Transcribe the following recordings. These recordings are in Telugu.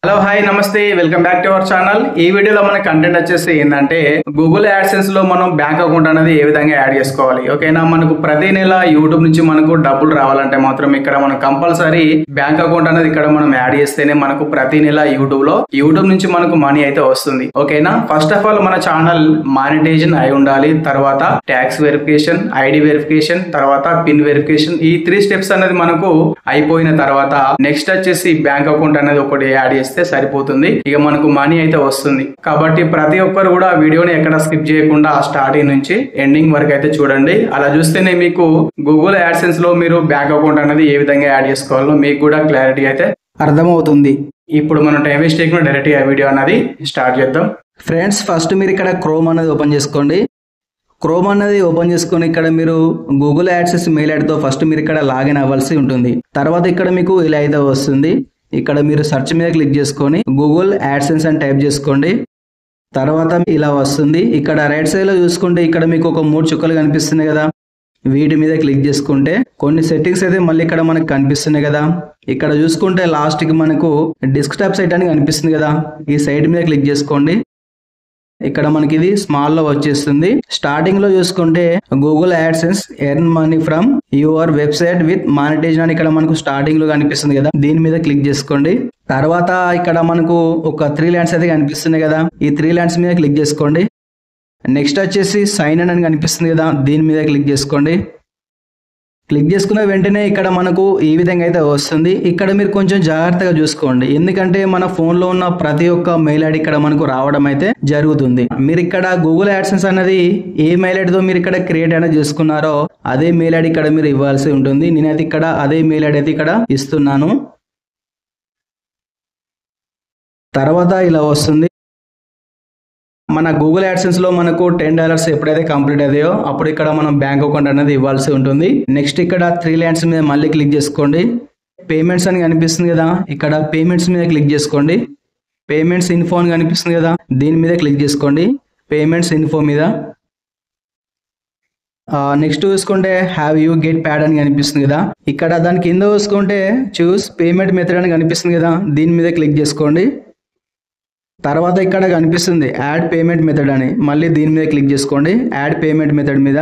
హలో హాయ్ నమస్తే welcome back to our channel. ఈ వీడియోలో మన కంటెంట్ వచ్చేసి ఏంటంటే గూగుల్ యాడ్సెన్స్ లో మనం బ్యాంక్ అకౌంట్ అనేది ఏ విధంగా యాడ్ చేసుకోవాలి. ఓకేనా, మనకు ప్రతి నెల యూట్యూబ్ నుంచి మనకు డబ్బులు రావాలంటే మాత్రం ఇక్కడ మనం కంపల్సరీ బ్యాంక్ అకౌంట్ అనేది ఇక్కడ మనం యాడ్ చేస్తేనే మనకు ప్రతి నెల యూట్యూబ్ నుంచి మనకు మనీ అయితే వస్తుంది. ఓకేనా, ఫస్ట్ ఆఫ్ ఆల్ మన ఛానల్ మానిటైజేషన్ అయి ఉండాలి, తర్వాత ట్యాక్స్ వెరిఫికేషన్, ఐడి వెరిఫికేషన్, తర్వాత పిన్ వెరిఫికేషన్. ఈ 3 స్టెప్స్ అనేది మనకు అయిపోయిన తర్వాత నెక్స్ట్ వచ్చేసి బ్యాంక్ అకౌంట్ అనేది ఒకటి యాడ్ చేస్తే సరిపోతుంది. ఇక మనకు మనీ అయితే వస్తుంది. కాబట్టి ప్రతి ఒక్కరు కూడా వీడియోని ఎక్కడ స్కిప్ చేయకుండా స్టార్టింగ్ నుంచి ఎండింగ్ వరకు అయితే చూడండి. అలా చూస్తేనే మీకు గూగుల్ యాడ్సెన్స్ లో మీరు బ్యాంక్ అకౌంట్ అనేది ఏ విధంగా యాడ్ చేసుకోవాలో మీకు కూడా క్లారిటీ అయితే అర్థమవుతుంది. ఇప్పుడు మనం టైం వేస్ట్ చేయకుండా డైరెక్ట్ గా వీడియో అనేది స్టార్ట్ చేద్దాం. ఫ్రెండ్స్, ఫస్ట్ మీరు ఇక్కడ క్రోమ్ అనేది ఓపెన్ చేసుకోండి. క్రోమ్ అనేది ఓపెన్ చేసుకొని ఇక్కడ మీరు గూగుల్ యాడ్సెన్స్ మెయిల్ ఐడితో ఫస్ట్ మీరు ఇక్కడ లాగిన్ అవ్వాల్సి ఉంటుంది. తర్వాత ఇక్కడ మీకు ఇలా అయితే వస్తుంది. ఇక్కడ మీరు సెర్చ్ మీద క్లిక్ చేసుకొని గూగుల్ యాడ్సెన్స్ అని టైప్ చేసుకోండి. తర్వాత ఇలా వస్తుంది. ఇక్కడ రైట్ సైడ్ లో చూసుకుంటే ఇక్కడ మీకు ఒక 3 చుక్కలు కనిపిస్తున్నాయి కదా, వీటి మీద క్లిక్ చేసుకుంటే కొన్ని సెట్టింగ్స్ అయితే మళ్ళీ ఇక్కడ మనకు కనిపిస్తున్నాయి కదా. ఇక్కడ చూసుకుంటే లాస్ట్ కి మనకు డెస్క్టాప్ సైట్ అని కనిపిస్తుంది కదా, ఈ సైట్ మీద క్లిక్ చేసుకోండి. ఇక్కడ మనకి ఇది స్మాల్ లో వచ్చేస్తుంది. స్టార్టింగ్ లో చూసుకుంటే Google AdSense earn money from your website with monetisation అని ఇక్కడ మనకు స్టార్టింగ్ లో కనిపిస్తుంది కదా, దీని మీద క్లిక్ చేసుకోండి. తర్వాత ఇక్కడ మనకు ఒక 3 లైన్స్ అయితే కనిపిస్తున్నాయి కదా, ఈ 3 లైన్స్ మీద క్లిక్ చేసుకోండి. నెక్స్ట్ వచ్చేసి సైన్ ఇన్ అని కనిపిస్తుంది కదా, దీని మీద క్లిక్ చేసుకోండి. క్లిక్ చేసుకున్న వెంటనే ఇక్కడ మనకు ఈ విధంగా అయితే వస్తుంది. ఇక్కడ మీరు కొంచెం జాగ్రత్తగా చూసుకోండి, ఎందుకంటే మన ఫోన్ లో ఉన్న ప్రతి ఒక్క మెయిల్ ఐడి ఇక్కడ మనకు రావడం అయితే జరుగుతుంది. మీరు ఇక్కడ గూగుల్ యాడ్సెన్స్ అనేది ఏ మెయిల్ ఐడితో మీరు ఇక్కడ క్రియేట్ అనేది చేసుకున్నారో అదే మెయిల్ ఐడి ఇక్కడ మీరు ఇవ్వాల్సి ఉంటుంది. నేనైతే ఇక్కడ అదే మెయిల్ ఐడి అయితే ఇక్కడ ఇస్తున్నాను. తర్వాత ఇలా వస్తుంది. మన గూగుల్ యాడ్సెన్స్ లో మనకు $10 ఎప్పుడైతే కంప్లీట్ అయ్యాయో అప్పుడు ఇక్కడ మనం బ్యాంక్ అకౌంట్ అనేది ఇవ్వాల్సి ఉంటుంది. నెక్స్ట్ ఇక్కడ 3 లైన్స్ మీద మళ్ళీ క్లిక్ చేసుకోండి. పేమెంట్స్ అని కనిపిస్తుంది కదా, ఇక్కడ పేమెంట్స్ మీద క్లిక్ చేసుకోండి. పేమెంట్స్ ఇన్ఫో అని కనిపిస్తుంది కదా, దీని మీద క్లిక్ చేసుకోండి. పేమెంట్స్ ఇన్ఫో మీద నెక్స్ట్ చూసుకుంటే హ్యావ్ యూ గెట్ ప్యాడ్ అని కనిపిస్తుంది కదా, ఇక్కడ దాని కింద చూసుకుంటే చూస్ పేమెంట్ మెథడ్ అని కనిపిస్తుంది కదా, దీని మీద క్లిక్ చేసుకోండి. తర్వాత ఇక్కడ కనిపిస్తుంది యాడ్ పేమెంట్ మెథడ్ అని, మళ్ళీ దీని మీద క్లిక్ చేసుకోండి. యాడ్ పేమెంట్ మెథడ్ మీద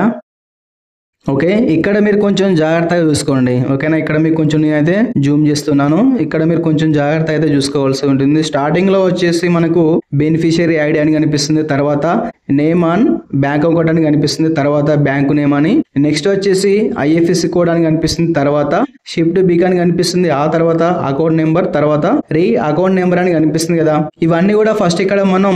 ఓకే. ఇక్కడ మీరు కొంచెం జాగ్రత్తగా చూసుకోండి. ఓకేనా, ఇక్కడ మీకు కొంచెం నేనైతే జూమ్ చేస్తున్నాను. ఇక్కడ మీరు కొంచెం జాగ్రత్త అయితే చూసుకోవాల్సి ఉంటుంది. స్టార్టింగ్ లో వచ్చేసి మనకు బెనిఫిషియరీ ఐడి అని కనిపిస్తుంది, తర్వాత నేమ్ ఆన్ బ్యాంక్ అకౌంట్ అని కనిపిస్తుంది, తర్వాత బ్యాంకు నేమ్ అని, నెక్స్ట్ వచ్చేసి IFSC కోడ్ అని కనిపిస్తుంది, తర్వాత షిఫ్ట్ బిక్ అని కనిపిస్తుంది, ఆ తర్వాత అకౌంట్ నెంబర్, తర్వాత రీ అకౌంట్ నెంబర్ అని కనిపిస్తుంది కదా. ఇవన్నీ కూడా ఫస్ట్ ఇక్కడ మనం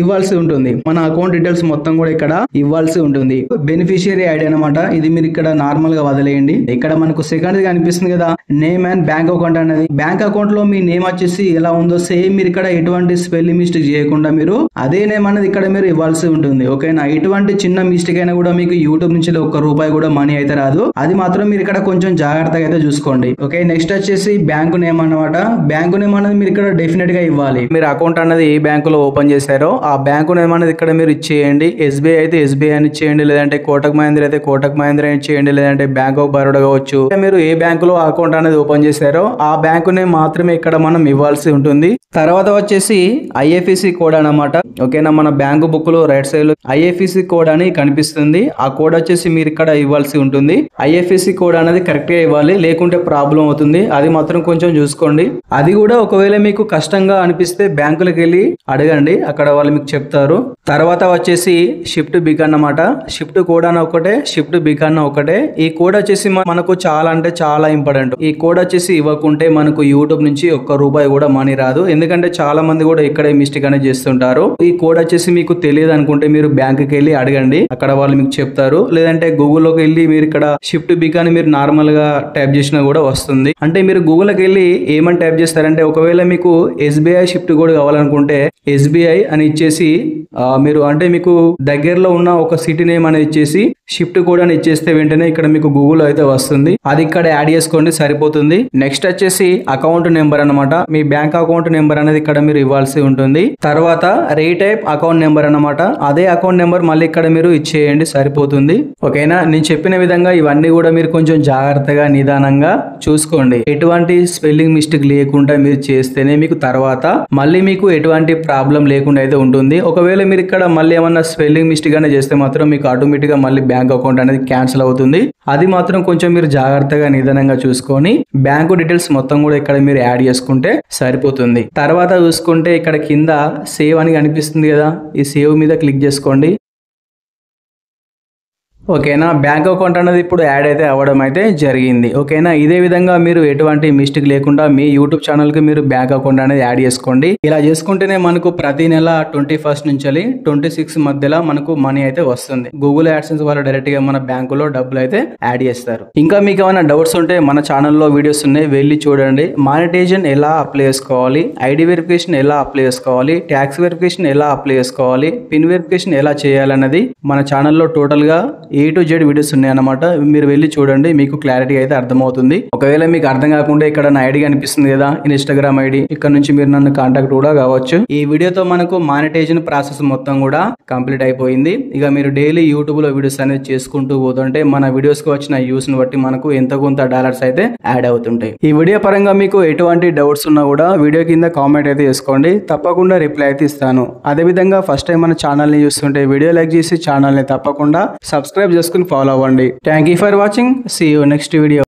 ఇవ్వాల్సి ఉంటుంది. మన అకౌంట్ డీటెయిల్స్ మొత్తం కూడా ఇక్కడ ఇవ్వాల్సి ఉంటుంది. బెనిఫిషియరీ ఐడి అనమాట, ఇది మీరు ఇక్కడ నార్మల్ గా వదిలేయండి. ఇక్కడ మనకు సెకండ్ కనిపిస్తుంది కదా నేమ్ అండ్ బ్యాంక్ అకౌంట్ అనేది. బ్యాంక్ అకౌంట్ లో మీ నేమ్ వచ్చేసి ఎలా ఉందో సేమ్ మీరు ఇక్కడ ఎటువంటి స్పెల్లింగ్ మిస్టేక్ చేయకుండా మీరు అదే నేమ్ అనేది ఇక్కడ మీరు ఇవ్వాల్సి ఉంటుంది. ఓకేనా, ఎటువంటి చిన్న మిస్టేక్ అయినా కూడా మీకు యూట్యూబ్ నుంచి ₹1 కూడా మనీ అయితే రాదు. అది మాత్రం మీరు ఇక్కడ కొంచెం జాగ్రత్తగా అయితే చూసుకోండి. ఓకే, నెక్స్ట్ వచ్చేసి బ్యాంకు నేమ్ అన్నమాట. బ్యాంకు నేమ్ అనేది మీరు ఇక్కడ డెఫినెట్ గా ఇవ్వాలి. మీరు అకౌంట్ అనేది ఏ బ్యాంకు లో ఓపెన్ చేశారో ఆ బ్యాంకు నేమ్ అనేది ఇక్కడ మీరు ఇచ్చేయండి. SBI అయితే SBI అని ఇచ్చేయండి, లేదంటే కోటక్ మహీంద్రా అయితే కోటక్ మహీంద్రా ఇచ్చేయండి, లేదంటే బ్యాంక్ ఆఫ్ బరోడా కావచ్చు. మీరు ఏ బ్యాంకులో అకౌంట్ అనేది ఓపెన్ చేశారో ఆ బ్యాంకు నేమ్ మాత్రమే ఇక్కడ మనం ఇవ్వాల్సి ఉంటుంది. తర్వాత వచ్చేసి IFSC కోడ్ అన్నమాట. ఓకేనా, మన బ్యాంకు బుక్ లో రైట్ సైడ్ లో IFSC కోడ్ అని కనిపిస్తుంది. ఆ కోడ్ వచ్చేసి మీరు ఇక్కడ ఇవ్వాల్సి ఉంటుంది. IFSC కోడ్ అనేది కరెక్ట్ గా ఇవ్వాలి, లేకుంటే ప్రాబ్లం అవుతుంది. అది మాత్రం కొంచెం చూసుకోండి. అది కూడా ఒకవేళ మీకు కష్టంగా అనిపిస్తే బ్యాంకులకు వెళ్ళి అడగండి, అక్కడ వాళ్ళు మీకు చెప్తారు. తర్వాత వచ్చేసి షిఫ్ట్ బిక్ అన్నమాట. షిఫ్ట్ కోడ్ అని ఒకటే, షిఫ్ట్ బిక్ అన్న ఒకటే. ఈ కోడ్ వచ్చేసి మనకు చాలా అంటే చాలా ఇంపార్టెంట్. ఈ కోడ్ వచ్చేసి ఇవ్వకుంటే మనకు యూట్యూబ్ నుంచి ₹1 కూడా మనీ రాదు. ఎందుకంటే చాలా మంది కూడా ఇక్కడే మిస్టేక్ అనేది చేస్తుంటారు. ఈ కోడ్ వచ్చేసి మీకు తెలియదు అనుకుంటే మీరు బ్యాంకుకి వెళ్ళి అడగండి, అక్కడ వాళ్ళు మీకు చెప్తారు. లేదంటే గూగుల్లోకి వెళ్ళి మీరు ఇక్కడ షిఫ్ట్ బిక్ అని మీరు నార్మల్ గా టైప్ చేసినా కూడా వస్తుంది. అంటే మీరు గూగుల్కి వెళ్ళి ఏమని టైప్ చేస్తారంటే ఒకవేళ మీకు SBI షిఫ్ట్ కోడ్ కావాలనుకుంటే SBI అని ఇచ్చేసి మీరు అంటే మీకు దగ్గరలో ఉన్న ఒక సిటీ నేమ్ అనేది ఇచ్చేసి షిఫ్ట్ కోడ్ అని ఇచ్చేస్తే వెంటనే ఇక్కడ మీకు గూగుల్ అయితే వస్తుంది. అది ఇక్కడ యాడ్ చేసుకోండి సరిపోతుంది. నెక్స్ట్ వచ్చేసి అకౌంట్ నెంబర్ అన్నమాట. మీ బ్యాంక్ అకౌంట్ నెంబర్ అనేది ఇక్కడ మీరు ఇవ్వాల్సి ఉంటుంది. తర్వాత రీటైప్ అకౌంట్ నెంబర్ అన్నమాట. అదే అకౌంట్ నెంబర్ మళ్ళీ ఇక్కడ మీరు ఇచ్చేయండి సరిపోతుంది. ఓకేనా, నేను చెప్పిన విధంగా ఇవన్నీ కూడా మీరు కొంచెం జాగ్రత్తగా నిదానంగా చూసుకోండి. ఎటువంటి స్పెల్లింగ్ మిస్టేక్ లేకుండా మీరు చేస్తేనే మీకు తర్వాత మళ్ళీ మీకు ఎటువంటి ప్రాబ్లం లేకుండా అయితే ఉంటుంది. ఒకవేళ మీరు ఇక్కడ మళ్ళీ ఏమన్నా స్పెల్లింగ్ మిస్టేక్ అనేది చేస్తే మాత్రం మీకు ఆటోమేటిక్ గా మళ్ళీ బ్యాంక్ అకౌంట్ అనేది క్యాన్సిల్ అవుతుంది. అది మాత్రం కొంచెం మీరు జాగ్రత్తగా నిదానంగా చూసుకొని బ్యాంకు డీటెయిల్స్ మొత్తం కూడా ఇక్కడ మీరు యాడ్ చేసుకుంటే సరిపోతుంది. తర్వాత చూసుకుంటే ఇక్కడ కింద సేవ్ అని కనిపిస్తుంది కదా, ఈ సేవ్ మీద క్లిక్ చేసుకోండి. ఓకేనా, బ్యాంక్ అకౌంట్ అనేది ఇప్పుడు యాడ్ అయితే అవ్వడం అయితే జరిగింది. ఓకేనా, ఇదే విధంగా మీరు ఎటువంటి మిస్టేక్ లేకుండా మీ యూట్యూబ్ ఛానల్ కి మీరు బ్యాంక్ అకౌంట్ అనేది యాడ్ చేసుకోండి. ఇలా చేసుకుంటేనే మనకు ప్రతి నెల 21 నుంచి 26 మధ్యలో మనకు మనీ అయితే వస్తుంది. గూగుల్ యాడ్సెన్స్ వాళ్ళు డైరెక్ట్ గా మన బ్యాంకులో డబ్బులు అయితే యాడ్ చేస్తారు. ఇంకా మీకు ఏమైనా డౌట్స్ ఉంటే మన ఛానల్లో వీడియోస్ ఉన్నాయి, వెళ్ళి చూడండి. మానిటైజేషన్ ఎలా అప్లై చేసుకోవాలి, ఐడి వెరిఫికేషన్ ఎలా అప్లై చేసుకోవాలి, ట్యాక్స్ వెరిఫికేషన్ ఎలా అప్లై చేసుకోవాలి, పిన్ వెరిఫికేషన్ ఎలా చేయాలన్నది మన ఛానల్లో టోటల్ గా A to Z వీడియోస్ ఉన్నాయన్నమాట. మీరు వెళ్ళి చూడండి, మీకు క్లారిటీ అయితే అర్థమవుతుంది. ఒకవేళ మీకు అర్థం కాకుండా ఇక్కడ నా ఐడి కనిపిస్తుంది కదా, ఇన్స్టాగ్రామ్ ఐడి, ఇక్కడ నుంచి మీరు నన్ను కాంటాక్ట్ కూడా కావచ్చు. ఈ వీడియోతో మనకు మానిటైజేషన్ ప్రాసెస్ మొత్తం కూడా కంప్లీట్ అయిపోయింది. ఇక మీరు డైలీ యూట్యూబ్ లో వీడియోస్ అనేది చేసుకుంటూ పోతుంటే మన వీడియోస్ కి వచ్చిన వ్యూస్ ని బట్టి మనకు ఎంత కొంత డాలర్స్ అయితే యాడ్ అవుతుంటాయి. ఈ వీడియో పరంగా మీకు ఎటువంటి డౌట్స్ ఉన్నా కూడా వీడియో కింద కామెంట్ అయితే చేసుకోండి, తప్పకుండా రిప్లై అయితే ఇస్తాను. అదే విధంగా ఫస్ట్ టైం మన ఛానల్ ని చూస్తుంటే వీడియో లైక్ చేసి ఛానల్ ని తప్పకుండా సబ్స్క్రైబ్ చేసుకుని ఫాలో అవ్వండి. Thank you for watching. See you next video.